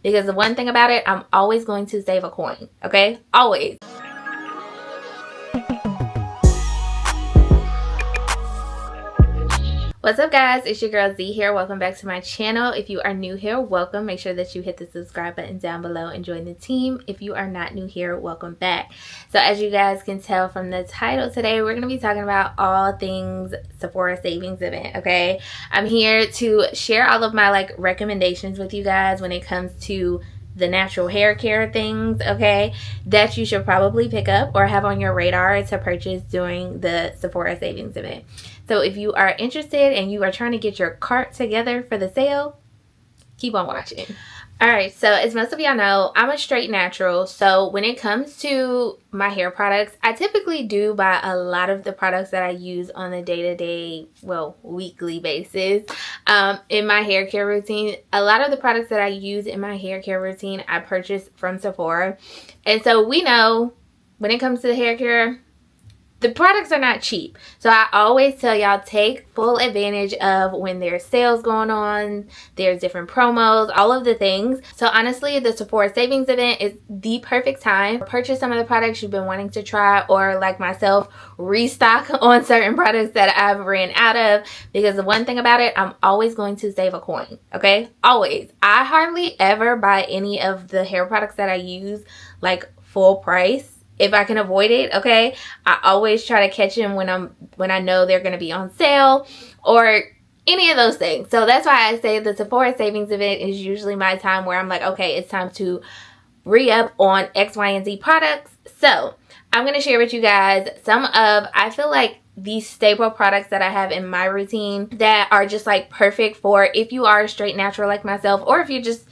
Because the one thing about it, I'm always going to save a coin, okay? Always. What's up guys, it's your girl Z here. Welcome back to my channel. If you are new here, welcome. Make sure that you hit the subscribe button down below and join the team. If you are not new here, welcome back. So as you guys can tell from the title today, we're going to be talking about all things Sephora Savings Event, okay? I'm here to share all of my recommendations with you guys when it comes to the natural hair care things, okay, that you should probably pick up or have on your radar to purchase during the Sephora Savings Event. So if you are interested and you are trying to get your cart together for the sale, keep on watching. Alright, so as most of y'all know, I'm a straight natural. So when it comes to my hair products, I typically do buy a lot of the products that I use on a day-to-day, well, weekly basis in my hair care routine. A lot of the products that I use in my hair care routine, I purchase from Sephora. And so we know when it comes to the hair care, the products are not cheap. So I always tell y'all, take full advantage of when there's sales going on, there's different promos, all of the things. So honestly, the Sephora Savings Event is the perfect time to purchase some of the products you've been wanting to try, or like myself, restock on certain products that I've ran out of. Because the one thing about it, I'm always going to save a coin, okay? Always. I hardly ever buy any of the hair products that I use full price. If I can avoid it, okay? I always try to catch them when I know they're going to be on sale or any of those things. So that's why I say the Sephora Savings Event is usually my time where I'm like, okay, it's time to re-up on X, Y, and Z products. So I'm going to share with you guys some of, I feel like, these staple products that I have in my routine that are just perfect for if you are a straight natural like myself, or if you just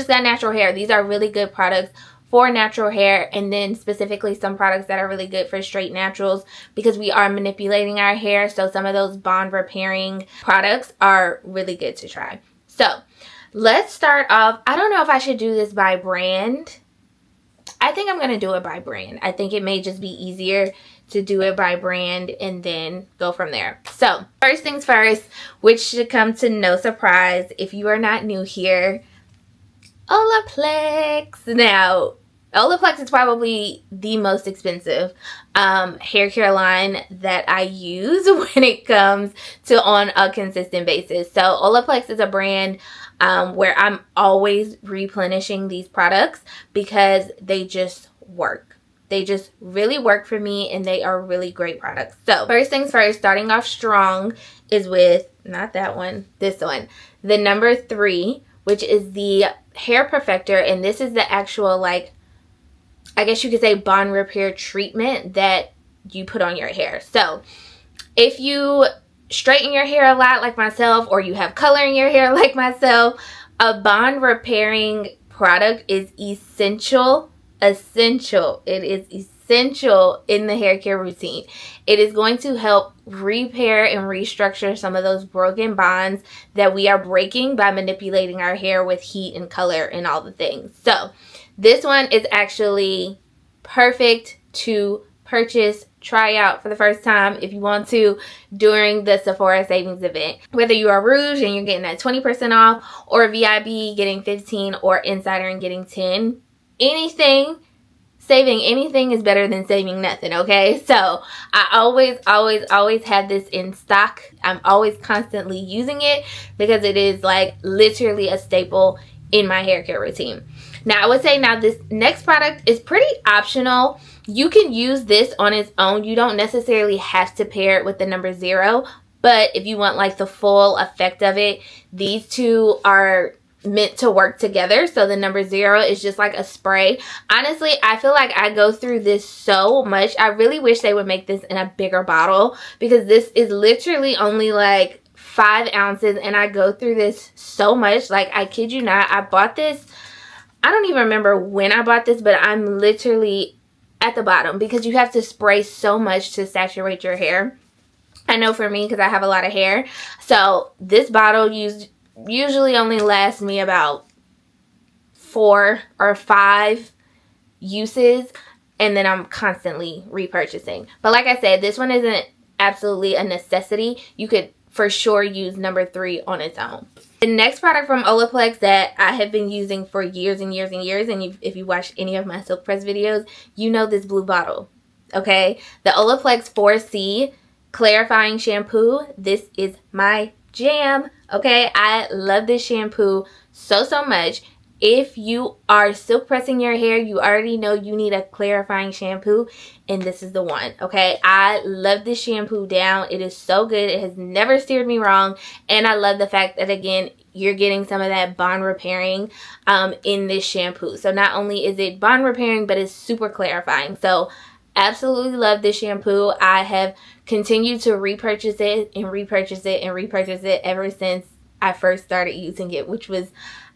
got natural hair. These are really good products for natural hair, and then specifically some products that are really good for straight naturals because we are manipulating our hair. So some of those bond repairing products are really good to try. So let's start off. I don't know if I should do this by brand. I think I'm going to do it by brand. I think it may just be easier to do it by brand and then go from there. So first things first, which should come to no surprise if you are not new here, Olaplex. Now, Olaplex is probably the most expensive hair care line that I use when it comes to on a consistent basis. So Olaplex is a brand where I'm always replenishing these products because they just work. They just really work for me, and they are really great products. So first things first, starting off strong is with, not that one, this one, the number 3, which is the Hair Perfector. And this is the actual, I guess you could say, bond repair treatment that you put on your hair. So if you straighten your hair a lot like myself, or you have color in your hair like myself, a bond repairing product is essential. It is essential in the hair care routine. It is going to help repair and restructure some of those broken bonds that we are breaking by manipulating our hair with heat and color and all the things. So this one is actually perfect to purchase, try out for the first time if you want to during the Sephora Savings Event. Whether you are Rouge and you're getting that 20% off, or VIB getting 15, or Insider and getting 10, saving anything is better than saving nothing, okay? So I always have this in stock. I'm always constantly using it because it is literally a staple in my hair care routine. Now I would say this next product is pretty optional. You can use this on its own. You don't necessarily have to pair it with the number 0, but if you want the full effect of it, these two are meant to work together. So the number 0 is just a spray. Honestly, I feel like I go through this so much. I really wish they would make this in a bigger bottle, because this is literally only 5 ounces, and I go through this so much. I kid you not, I bought this, I don't even remember when I bought this, but I'm literally at the bottom because you have to spray so much to saturate your hair. I know for me, because I have a lot of hair, so this bottle usually only lasts me about 4 or 5 uses, and then I'm constantly repurchasing. But like I said, this one isn't absolutely a necessity. You could for sure use number 3 on its own. The next product from Olaplex that I have been using for years and years and years, and if you watch any of my Silk Press videos, you know this blue bottle, okay? The Olaplex 4C Clarifying Shampoo. This is my jam, okay? I love this shampoo so much. If you are silk pressing your hair, you already know you need a clarifying shampoo, and this is the one, okay? I love this shampoo down. It is so good. It has never steered me wrong, and I love the fact that, again, you're getting some of that bond repairing in this shampoo. So not only is it bond repairing, but it's super clarifying. So absolutely love this shampoo. I have continued to repurchase it and repurchase it and repurchase it ever since I first started using it, which was,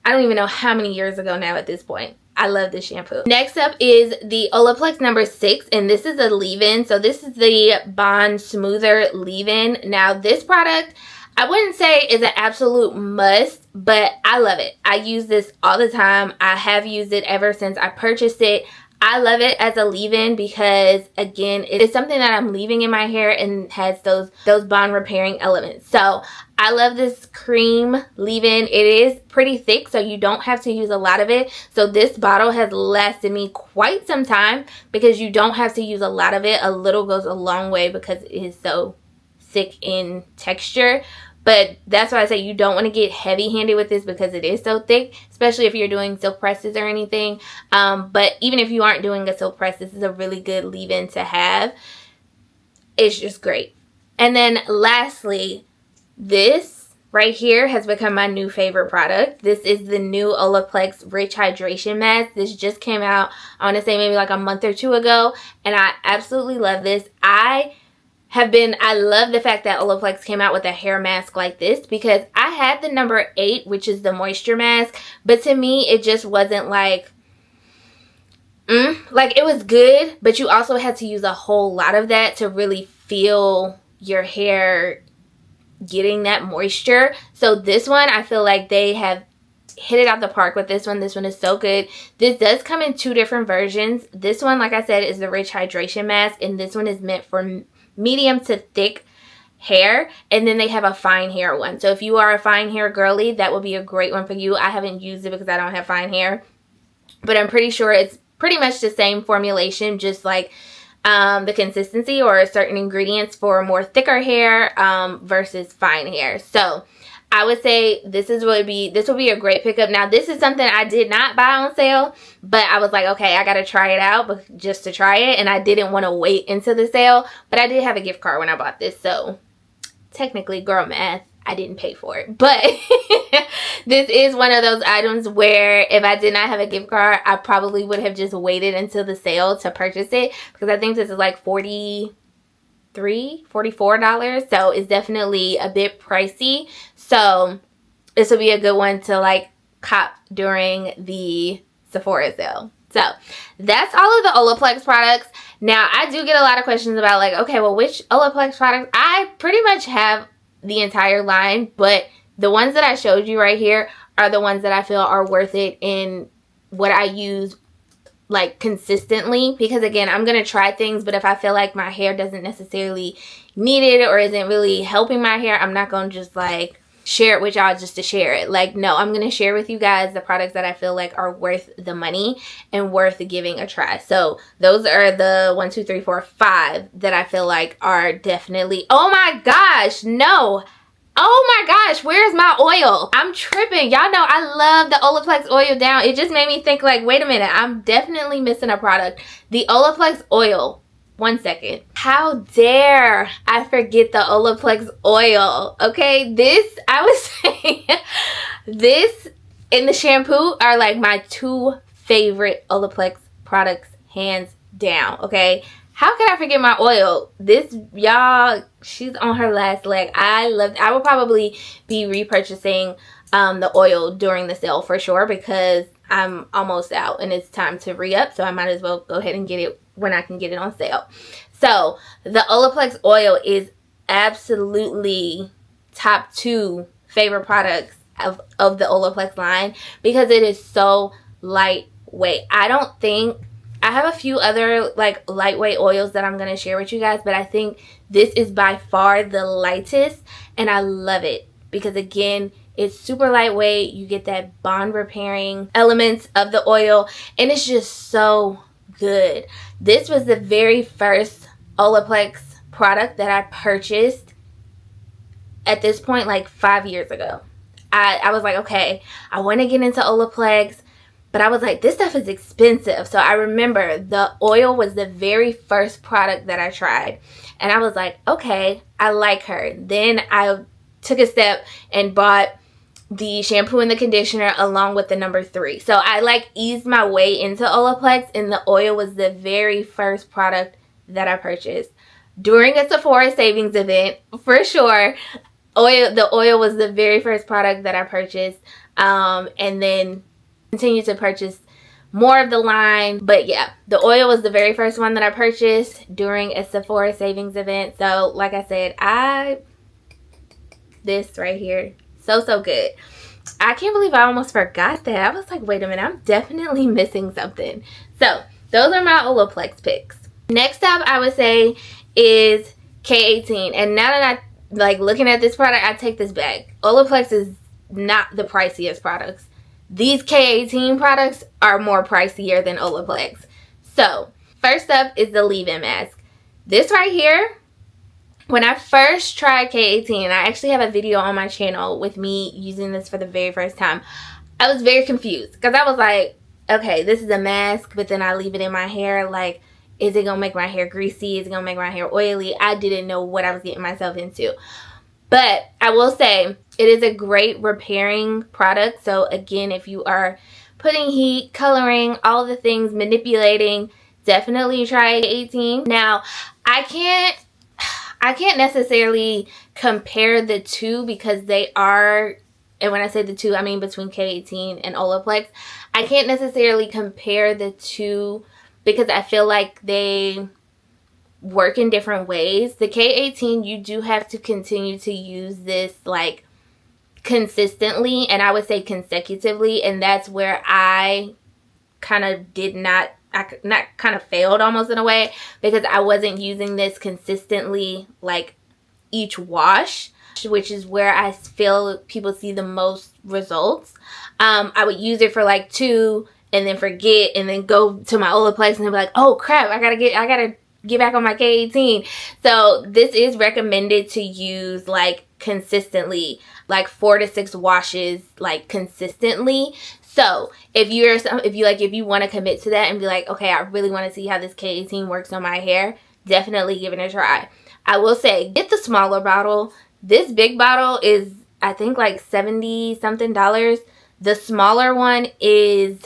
I don't even know how many years ago now at this point. I love this shampoo. Next up is the Olaplex number 6, and this is a leave-in. So this is the Bond Smoother leave-in. Now this product, I wouldn't say is an absolute must, but I love it. I use this all the time. I have used it ever since I purchased it. I love it as a leave-in because, again, it is something that I'm leaving in my hair and has those bond repairing elements. So I love this cream leave-in. It is pretty thick, so you don't have to use a lot of it. So this bottle has lasted me quite some time because you don't have to use a lot of it. A little goes a long way because it is so thick in texture. But that's why I say you don't want to get heavy-handed with this because it is so thick, especially if you're doing silk presses or anything. But even if you aren't doing a silk press, this is a really good leave-in to have. It's just great. And then lastly, this right here has become my new favorite product. This is the new Olaplex Rich Hydration Mask. This just came out, I want to say maybe like a month or two ago, and I absolutely love this. I love the fact that Olaplex came out with a hair mask like this because I had the number 8, which is the moisture mask, but to me it just wasn't like like it was good, but you also had to use a whole lot of that to really feel your hair getting that moisture. So this one, I feel like they have hit it out the park with this one. This one is so good. This does come in 2 different versions. This one, like I said, is the Rich Hydration Mask, and this one is meant for medium to thick hair, and then they have a fine hair one. So if you are a fine hair girly, that would be a great one for you. I haven't used it because I don't have fine hair, but I'm pretty sure it's pretty much the same formulation, just like the consistency or certain ingredients for more thicker hair versus fine hair. So I would say this would be a great pickup. Now this is something I did not buy on sale, but I was like, okay, I gotta try it out just to try it, and I didn't want to wait into the sale, but I did have a gift card when I bought this, so technically, girl math, I didn't pay for it. But this is one of those items where if I did not have a gift card, I probably would have just waited until the sale to purchase it, because I think this is like $44, so it's definitely a bit pricey. So this will be a good one to like cop during the Sephora sale. So that's all of the Olaplex products. Now I do get a lot of questions about like, okay, well, which Olaplex products? I pretty much have the entire line, but the ones that I showed you right here are the ones that I feel are worth it in what I use like consistently, because again, I'm gonna try things, but if I feel like my hair doesn't necessarily need it or isn't really helping my hair, I'm not gonna just like share it with y'all just to share it. Like, no, I'm gonna share with you guys the products that I feel like are worth the money and worth giving a try. So those are the 1, 2, 3, 4, 5 that I feel like are definitely, oh my gosh, no, oh my gosh, where's my oil? I'm tripping. Y'all know I love the Olaplex oil down. It just made me think like, wait a minute, I'm definitely missing a product. The Olaplex oil. 1 second. How dare I forget the Olaplex oil? Okay, this, I would say, this and the shampoo are like my 2 favorite Olaplex products, hands down, okay? How could I forget my oil? This, y'all, she's on her last leg. I will probably be repurchasing the oil during the sale for sure, because I'm almost out and it's time to re-up, so I might as well go ahead and get it when I can get it on sale. So the Olaplex oil is absolutely top 2 favorite products of the Olaplex line because it is so lightweight. I don't think, I have a few other like lightweight oils that I'm going to share with you guys, but I think this is by far the lightest, and I love it because again, It's super lightweight. You get that bond repairing elements of the oil, and it's just so good. This was the very first Olaplex product that I purchased at this point, like 5 years ago. I was like, okay, I want to get into Olaplex, but I was like, this stuff is expensive. So I remember the oil was the very first product that I tried. And I was like, okay, I like her. Then I took a step and bought the shampoo and the conditioner along with the number 3. So I like eased my way into Olaplex, and the oil was the very first product that I purchased during a Sephora Savings Event, for sure. The oil was the very first product that I purchased, and then continued to purchase more of the line. But yeah, the oil was the very first one that I purchased during a Sephora Savings Event. So like I said, this right here, so good. I can't believe I almost forgot that. I was like, wait a minute, I'm definitely missing something. So those are my Olaplex picks. Next up, I would say, is K18. And now that I like looking at this product, I take this back. Olaplex is not the priciest products. These K18 products are more pricier than Olaplex. So first up is the leave-in mask. This right here, when I first tried K18, I actually have a video on my channel with me using this for the very first time. I was very confused because I was like, okay, this is a mask, but then I leave it in my hair. Like, is it going to make my hair greasy? Is it going to make my hair oily? I didn't know what I was getting myself into. But I will say, it is a great repairing product. So again, if you are putting heat, coloring, all the things, manipulating, definitely try K18. Now, I can't necessarily compare the two because they are, and when I say the two, I mean between K18 and Olaplex. I can't necessarily compare the two because I feel like they work in different ways. The K18, you do have to continue to use this like consistently, and I would say consecutively, and that's where I kind of failed almost in a way, because I wasn't using this consistently like each wash, which is where I feel people see the most results. I would use it for like 2 and then forget, and then go to my Olaplex and be like, oh crap, I gotta get back on my K18. So this is recommended to use like consistently, like 4 to 6 washes like consistently. So if you want to commit to that and be like, okay, I really want to see how this K18 works on my hair, definitely give it a try. I will say, get the smaller bottle. This big bottle is, I think, like $70 something. The smaller one is,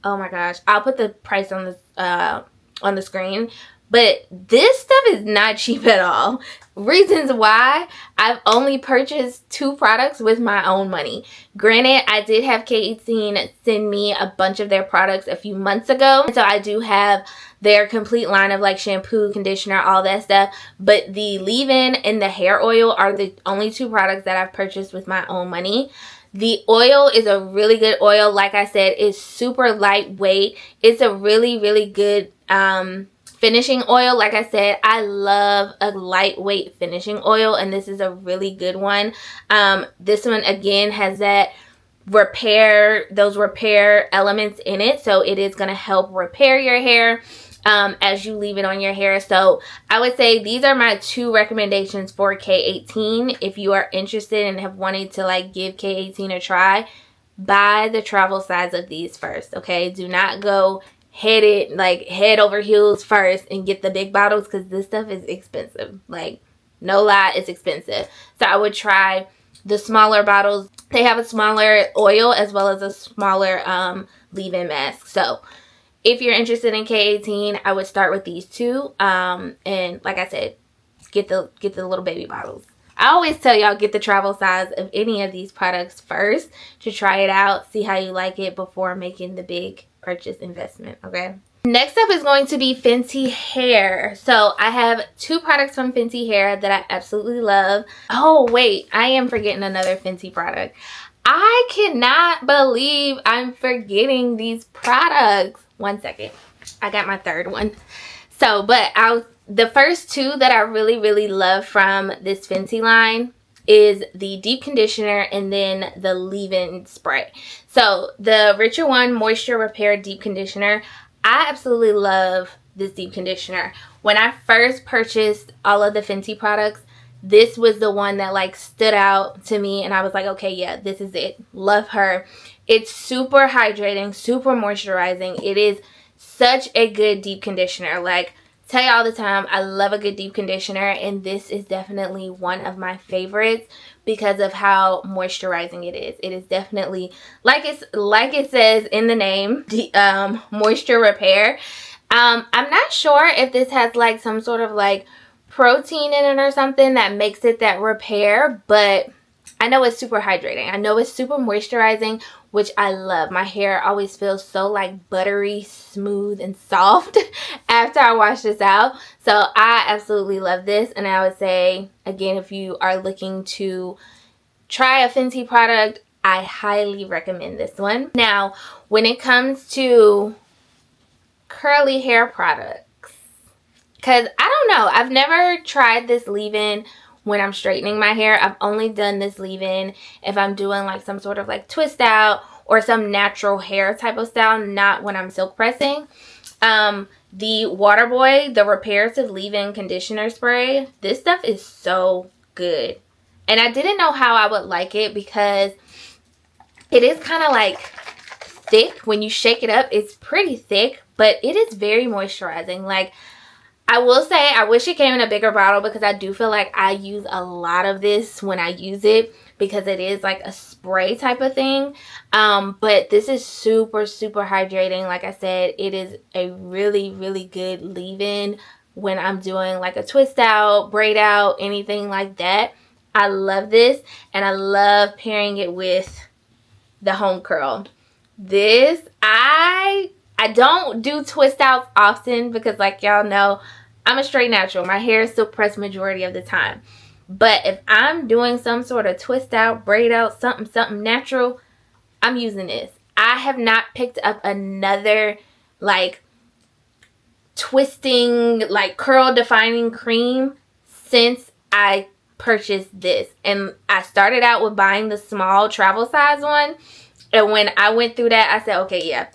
oh my gosh, I'll put the price on the screen. But this stuff is not cheap at all. Reasons why: I've only purchased 2 products with my own money. Granted, I did have K18 send me a bunch of their products a few months ago. So I do have their complete line of like shampoo, conditioner, all that stuff. But the leave-in and the hair oil are the only 2 products that I've purchased with my own money. The oil is a really good oil. Like I said, it's super lightweight. It's a really, really good finishing oil. Like I said, I love a lightweight finishing oil, and this is a really good one. This one again has that those repair elements in it, so it is going to help repair your hair as you leave it on your hair. So I would say these are my 2 recommendations for K18. If you are interested and have wanted to like give K18 a try, buy the travel size of these first. Okay, do not go head over heels first and get the big bottles, because this stuff is expensive. Like, no lie, it's expensive. So I would try the smaller bottles. They have a smaller oil as well as a smaller leave-in mask. So if you're interested in K18, I would start with these 2. And like I said, get the little baby bottles. I always tell y'all, get the travel size of any of these products first to try it out, see how you like it before making the big purchase investment. Okay, next up is going to be Fenty Hair. So I have 2 products from Fenty Hair that I absolutely love. Oh wait, I am forgetting another Fenty product. I cannot believe I'm forgetting these products. One second, I got my 3rd one. So, but the first 2 that I really, really love from this Fenty line, is the deep conditioner and then the leave-in spray. So the richer one, Moisture Repair Deep Conditioner, I absolutely love this deep conditioner. When I first purchased all of the Fenty products, this was the one that like stood out to me, and I was like, okay, yeah, this is it. Love her. It's super hydrating, super moisturizing. It is such a good deep conditioner. Like, tell you all the time, I love a good deep conditioner, and this is definitely one of my favorites because of how moisturizing it is. It is definitely, like it says in the name, moisture repair. I'm not sure if this has like some sort of like protein in it or something that makes it that repair, but I know it's super hydrating. I know it's super moisturizing, which I love. My hair always feels so like buttery, smooth, and soft after I wash this out. So I absolutely love this. And I would say, again, if you are looking to try a Fenty product, I highly recommend this one. Now, when it comes to curly hair products, because I don't know, I've never tried this leave-in when I'm straightening my hair. I've only done this leave-in if I'm doing like some sort of like twist out or some natural hair type of style, not when I'm silk pressing. The Waterboy, the Reparative Leave-In Conditioner Spray, this stuff is so good. And I didn't know how I would like it because it is kind of like thick. When you shake it up, it's pretty thick, but it is very moisturizing. Like, I will say I wish it came in a bigger bottle because I do feel like I use a lot of this when I use it because it is like a spray type of thing. But this is super, super hydrating. Like I said, it is a really, really good leave-in when I'm doing like a twist out, braid out, anything like that. I love this, and I love pairing it with the home curl. This, I don't do twist outs often because, like y'all know, I'm a straight natural. My hair is silk pressed majority of the time. But if I'm doing some sort of twist out, braid out, something natural, I'm using this. I have not picked up another like twisting, like curl defining cream since I purchased this. And I started out with buying the small travel size one. And when I went through that, I said, okay, yeah,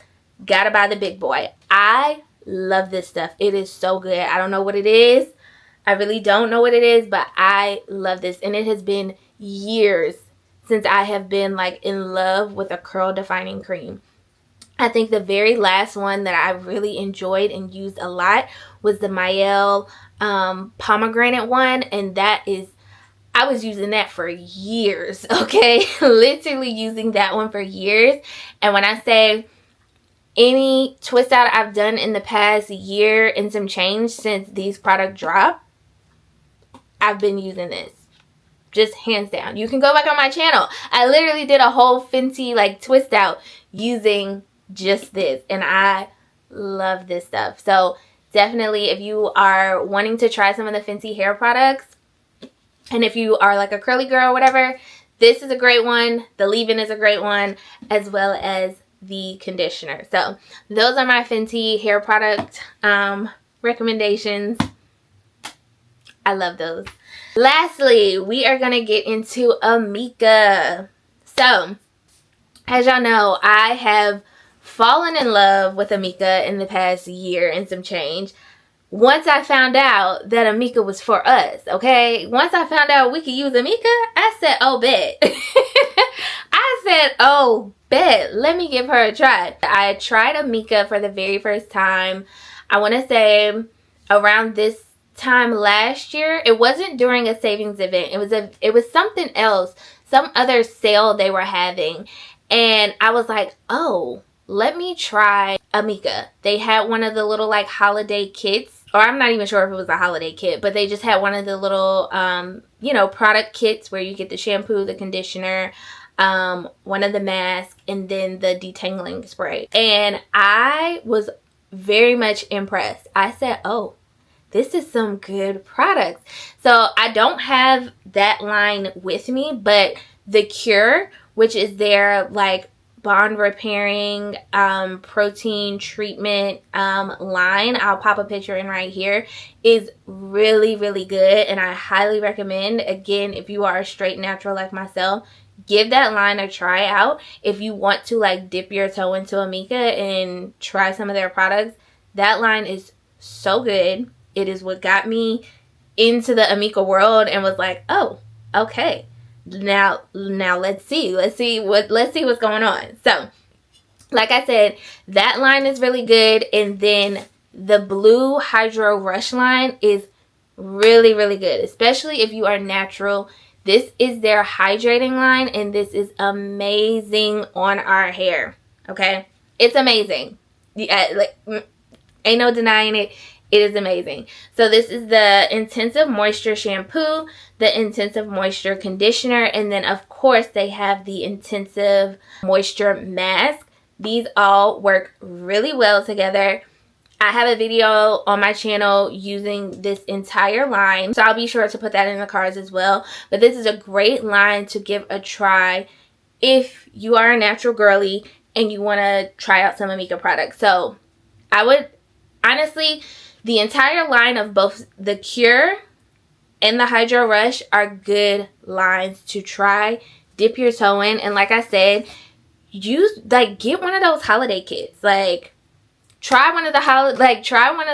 gotta buy the big boy. I love this stuff. It is so good. I don't know what it is. I really don't know what it is, but I love this. And it has been years since I have been like in love with a curl defining cream. I think the very last one that I really enjoyed and used a lot was the Mielle pomegranate one. And that is, I was using that for years, okay? Literally using that one for years. And when I say any twist out I've done in the past year and some change since these products dropped, I've been using this. Just hands down. You can go back on my channel. I literally did a whole Fenty like twist out using just this. And I love this stuff. So definitely, if you are wanting to try some of the Fenty hair products, and if you are like a curly girl or whatever, this is a great one. The leave-in is a great one, as well as the conditioner. So those are my Fenty hair product recommendations. I love those. Lastly, we are going to get into Amika. So, as y'all know, I have fallen in love with Amika in the past year and some change. Once I found out that Amika was for us, okay? Once I found out we could use Amika, I said, oh, bet. I said, oh, bet. Let me give her a try. I tried Amika for the very first time, I want to say around this time last year. It wasn't during a savings event. It was something else, some other sale they were having. And I was like, oh, let me try Amika. They had one of the little like holiday kits, or I'm not even sure if it was a holiday kit, but they just had one of the little, you know, product kits where you get the shampoo, the conditioner, one of the masks, and then the detangling spray. And I was very much impressed. I said, oh, this is some good products. So I don't have that line with me, but the Cure, which is their like bond repairing protein treatment line. I'll pop a picture in right here. Is really, really good, and I highly recommend. Again, if you are a straight natural like myself, give that line a try out. If you want to like dip your toe into Amika and try some of their products, that line is so good. It is what got me into the Amika world and was like, oh, okay, now let's see what's going on. So like I said, that line is really good, and then the Blue Hydro Rush line is really, really good, especially if you are natural. This is their hydrating line, and this is amazing on our hair. Okay, it's amazing. Yeah, like ain't no denying it. It is amazing. So this is the Intensive Moisture Shampoo, the Intensive Moisture Conditioner, and then of course they have the Intensive Moisture Mask. These all work really well together. I have a video on my channel using this entire line, so I'll be sure to put that in the cards as well. But this is a great line to give a try if you are a natural girly and you want to try out some Amika products. So I would honestly, the entire line of both the Cure and the Hydro Rush are good lines to try, dip your toe in, and like I said, get one of those holiday kits. Like try one of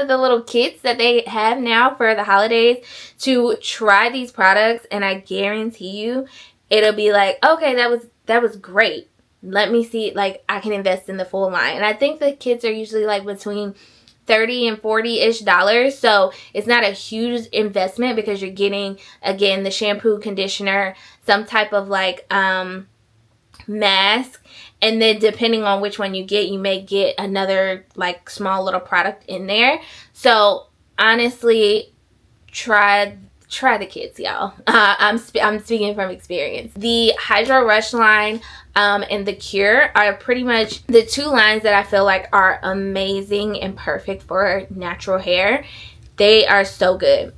the little kits that they have now for the holidays to try these products, and I guarantee you it'll be like, okay, that was great. Let me see, like I can invest in the full line. And I think the kits are usually like between $30 and $40-ish, so it's not a huge investment because you're getting, again, the shampoo, conditioner, some type of like mask, and then depending on which one you get, you may get another like small little product in there. So honestly, try the kits, y'all. I'm speaking from experience. The Hydro Rush line and the Cure are pretty much the two lines that I feel like are amazing and perfect for natural hair. They are so good.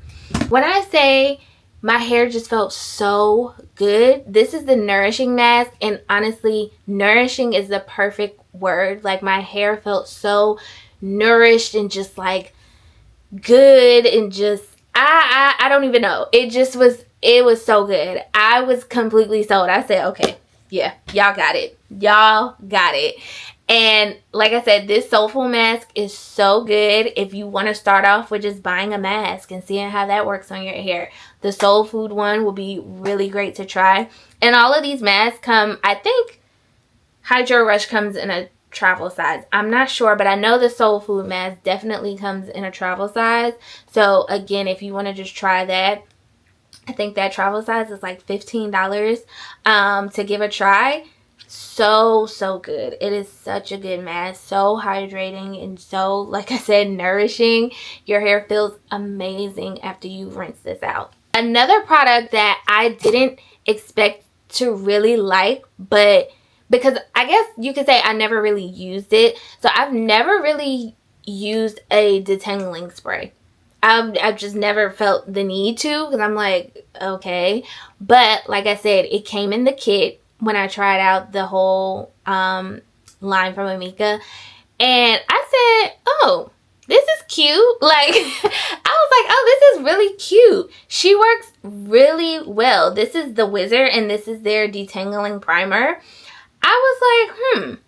When I say my hair just felt so good, this is the Nourishing Mask, and honestly, nourishing is the perfect word. Like my hair felt so nourished and just like good, and just I don't even know. It was so good. I was completely sold. I said, okay, yeah, y'all got it. Y'all got it. And like I said, this Soulful Mask is so good if you want to start off with just buying a mask and seeing how that works on your hair. The Soul Food one will be really great to try. And all of these masks come, I think Hydro Rush comes in a travel size. I'm not sure, but I know the Soul Food mask definitely comes in a travel size. So again, if you want to just try that, I think that travel size is like $15 to give a try. So good. It is such a good mask, so hydrating and so, like I said, nourishing. Your hair feels amazing after you rinse this out. Another product that I didn't expect to really like, but because I guess you could say I never really used it, so I've never really used a detangling spray. I've just never felt the need to, because I'm like, okay. But like I said, it came in the kit when I tried out the whole line from Amika, and I said, oh, this is cute. Like I was like, oh, this is really cute. She works really well. This is the Wizard, and this is their detangling primer. I was like,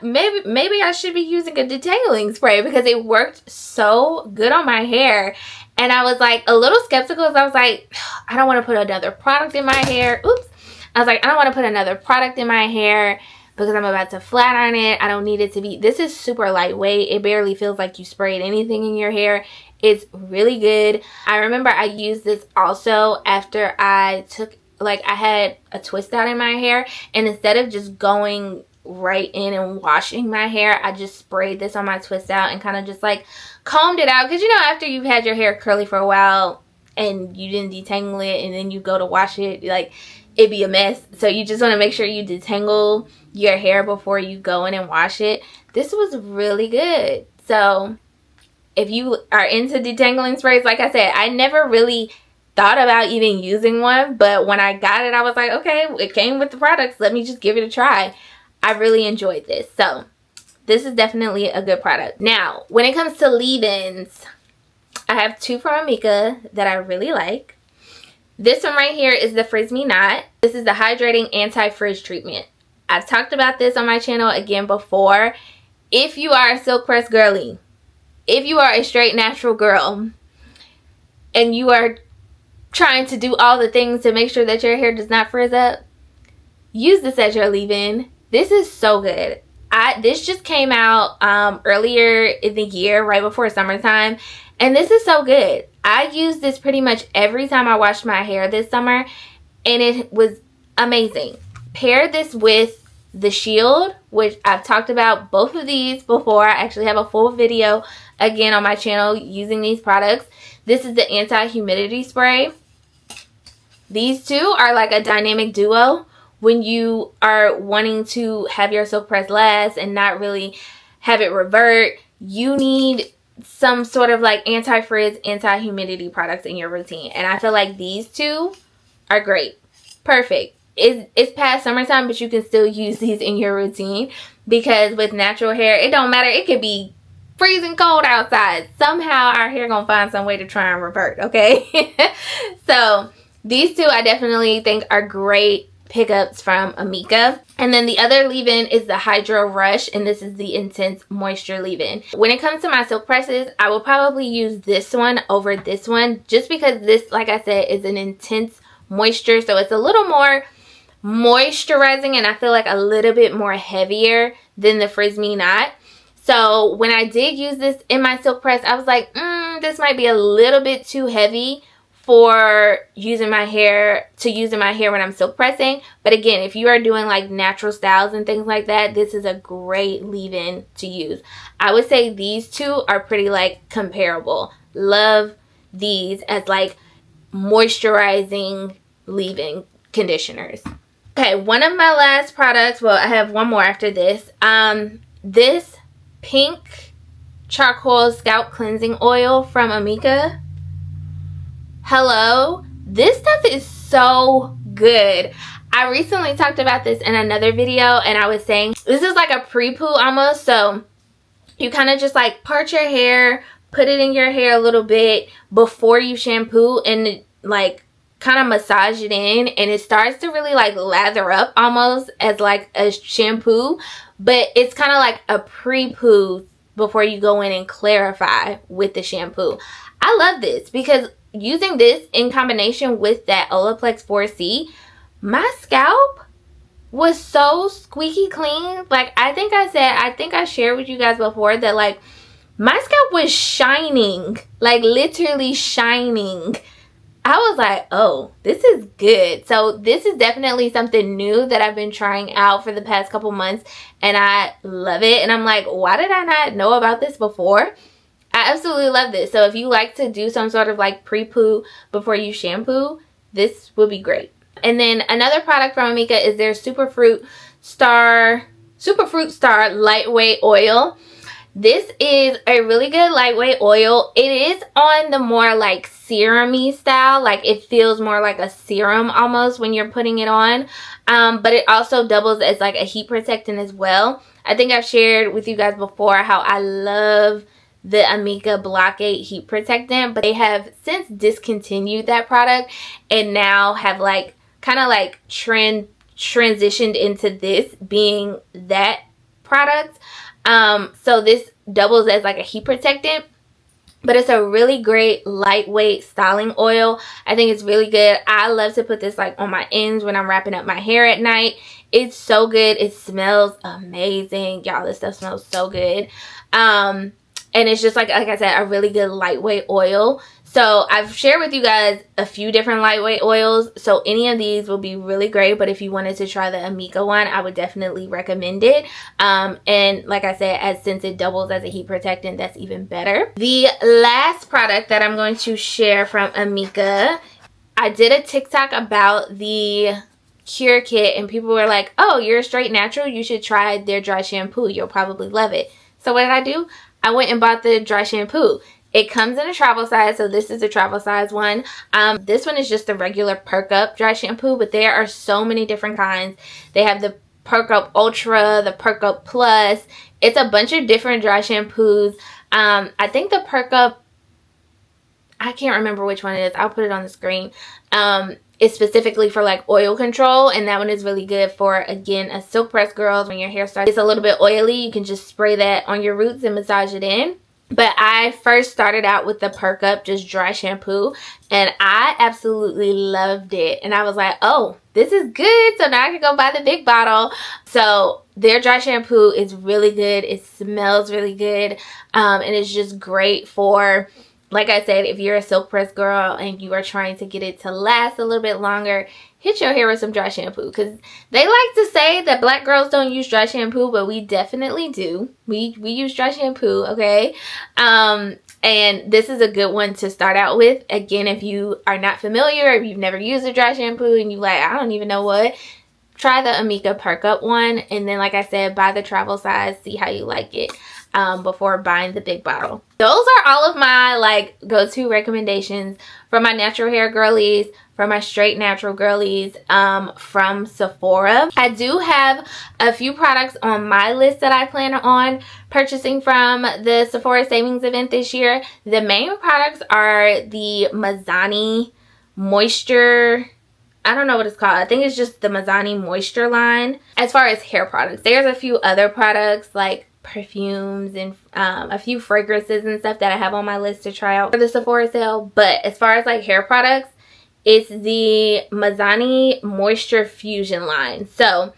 maybe I should be using a detangling spray, because it worked so good on my hair. And I was like a little skeptical, because I was like, I don't want to put another product in my hair. Oops. I was like, I don't want to put another product in my hair because I'm about to flat iron it. I don't need it to be, this is super lightweight. It barely feels like you sprayed anything in your hair. It's really good. I remember I used this also after I took, like I had a twist out in my hair, and instead of just going right in and washing my hair, I just sprayed this on my twist out and kind of just like combed it out, because you know, after you've had your hair curly for a while and you didn't detangle it and then you go to wash it, like it'd be a mess. So you just want to make sure you detangle your hair before you go in and wash it. This was really good. So if you are into detangling sprays, like I said, I never really thought about even using one, but when I got it, I was like, okay, it came with the products, let me just give it a try. I really enjoyed this. So this is definitely a good product. Now, when it comes to leave-ins, I have two from Amika that I really like. This one right here is the Frizz Me Not. This is the Hydrating Anti-Frizz Treatment. I've talked about this on my channel again before. If you are a silk press girly, if you are a straight natural girl, and you are trying to do all the things to make sure that your hair does not frizz up, use this as your leave-in. This is so good. This just came out earlier in the year, right before summertime, and this is so good. I used this pretty much every time I washed my hair this summer, and it was amazing. Pair this with the Shield, which I've talked about both of these before. I actually have a full video again on my channel using these products. This is the anti-humidity spray. These two are like a dynamic duo when you are wanting to have your silk press last and not really have it revert. You need some sort of like anti-frizz, anti-humidity products in your routine, and I feel like these two are great. Perfect. It's past summertime, but you can still use these in your routine, because with natural hair, it don't matter. It could be freezing cold outside. Somehow our hair gonna find some way to try and revert, okay? So these two I definitely think are great pickups from Amika. And then the other leave-in is the Hydro Rush, and this is the Intense Moisture leave-in. When it comes to my silk presses, I will probably use this one over this one, just because this, like I said, is an intense moisture, so it's a little more moisturizing, and I feel like a little bit more heavier than the Frizz Me Not. So when I did use this in my silk press, I was like, this might be a little bit too heavy for using my hair when I'm silk pressing. But again, if you are doing like natural styles and things like that, this is a great leave-in to use. I would say these two are pretty like comparable. Love these as like moisturizing leave-in conditioners. Okay, one of my last products, well, I have one more after this. This pink charcoal scalp cleansing oil from Amika. Hello, this stuff is so good. I recently talked about this in another video, and I was saying this is like a pre-poo almost. So you kind of just like part your hair, put it in your hair a little bit before you shampoo, and like kind of massage it in, and it starts to really like lather up almost as like a shampoo, but it's kind of like a pre-poo before you go in and clarify with the shampoo. I love this because using this in combination with that Olaplex 4C, my scalp was so squeaky clean. Like I think I shared with you guys before that like my scalp was shining, like literally shining. I was like, oh, this is good. So this is definitely something new that I've been trying out for the past couple months, and I love it. And I'm like, why did I not know about this before? I absolutely love this. So if you like to do some sort of like pre-poo before you shampoo, this would be great. And then another product from Amika is their Superfruit Star Lightweight Oil. This is a really good lightweight oil. It is on the more like serum-y style. Like it feels more like a serum almost when you're putting it on. But it also doubles as like a heat protectant as well. I think I've shared with you guys before how I love the Amika Blockade heat protectant, but they have since discontinued that product and now have like kind of like transitioned into this being that product. So this doubles as like a heat protectant, but it's a really great lightweight styling oil. I think it's really good. I love to put this like on my ends when I'm wrapping up my hair at night. It's so good. It smells amazing. Y'all, this stuff smells so good. And it's just like I said, a really good lightweight oil. So I've shared with you guys a few different lightweight oils. So any of these will be really great. But if you wanted to try the Amika one, I would definitely recommend it. And like I said, since it doubles as a heat protectant, that's even better. The last product that I'm going to share from Amika, I did a TikTok about the Cure Kit, and people were like, oh, you're a straight natural, you should try their dry shampoo. You'll probably love it. So what did I do? I went and bought the dry shampoo. It comes in a travel size, so this is a travel size one. This one is just the regular Perk Up dry shampoo, but there are so many different kinds. They have the Perk Up Ultra, the Perk Up Plus. It's a bunch of different dry shampoos. I think the Perk Up, I can't remember which one it is. I'll put it on the screen. It's specifically for like oil control, and that one is really good for, again, a silk press girls. When your hair starts, it's a little bit oily, you can just spray that on your roots and massage it in. But I first started out with the Perk Up just dry shampoo, and I absolutely loved it. And I was like, oh, this is good, so now I can go buy the big bottle. So their dry shampoo is really good. It smells really good, and it's just great for, like I said, if you're a silk press girl and you are trying to get it to last a little bit longer, hit your hair with some dry shampoo. Because they like to say that black girls don't use dry shampoo, but we definitely do. We use dry shampoo, okay? And this is a good one to start out with. Again, if you are not familiar, if you've never used a dry shampoo and you like, I don't even know what, try the Amika Perk Up one. And then, like I said, buy the travel size, see how you like it. Before buying the big bottle. Those are all of my like go-to recommendations for my natural hair girlies, for my straight natural girlies, from Sephora. I do have a few products on my list that I plan on purchasing from the Sephora Savings Event this year. The main products are the Mizani Moisture, I don't know what it's called. I think it's just the Mizani Moisture line. As far as hair products, there's a few other products like perfumes and a few fragrances and stuff that I have on my list to try out for the Sephora sale. But as far as like hair products, it's the Mizani Moisture Fusion line. So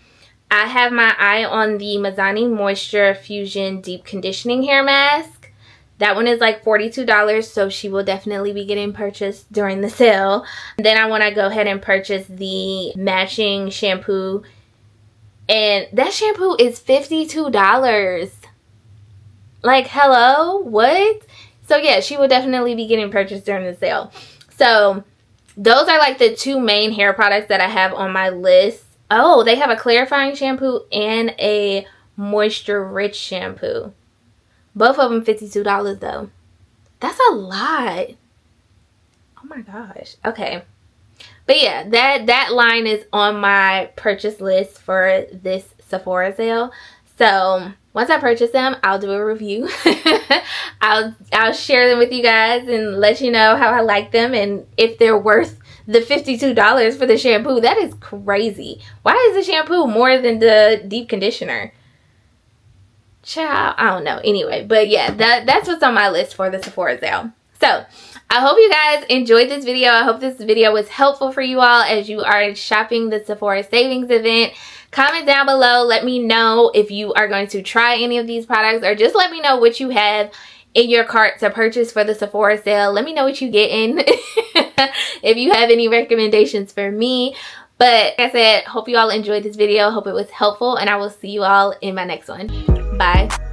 I have my eye on the Mizani Moisture Fusion Deep Conditioning Hair Mask. That one is like $42, so she will definitely be getting purchased during the sale. And then I want to go ahead and purchase the matching shampoo, and that shampoo is $52. Like, hello? What? So yeah, she will definitely be getting purchased during the sale. So those are like the two main hair products that I have on my list. Oh, they have a clarifying shampoo and a moisture rich shampoo. Both of them $52 though. That's a lot. Oh my gosh. Okay. But yeah, that line is on my purchase list for this Sephora sale. So once I purchase them, I'll do a review. I'll share them with you guys and let you know how I like them and if they're worth the $52 for the shampoo. That is crazy. Why is the shampoo more than the deep conditioner? Child, I don't know. Anyway, but yeah, that's what's on my list for the Sephora sale. So I hope you guys enjoyed this video. I hope this video was helpful for you all as you are shopping the Sephora Savings Event. Comment down below. Let me know if you are going to try any of these products, or just let me know what you have in your cart to purchase for the Sephora sale. Let me know what you get in. If you have any recommendations for me. But like I said, hope you all enjoyed this video. Hope it was helpful, and I will see you all in my next one. Bye.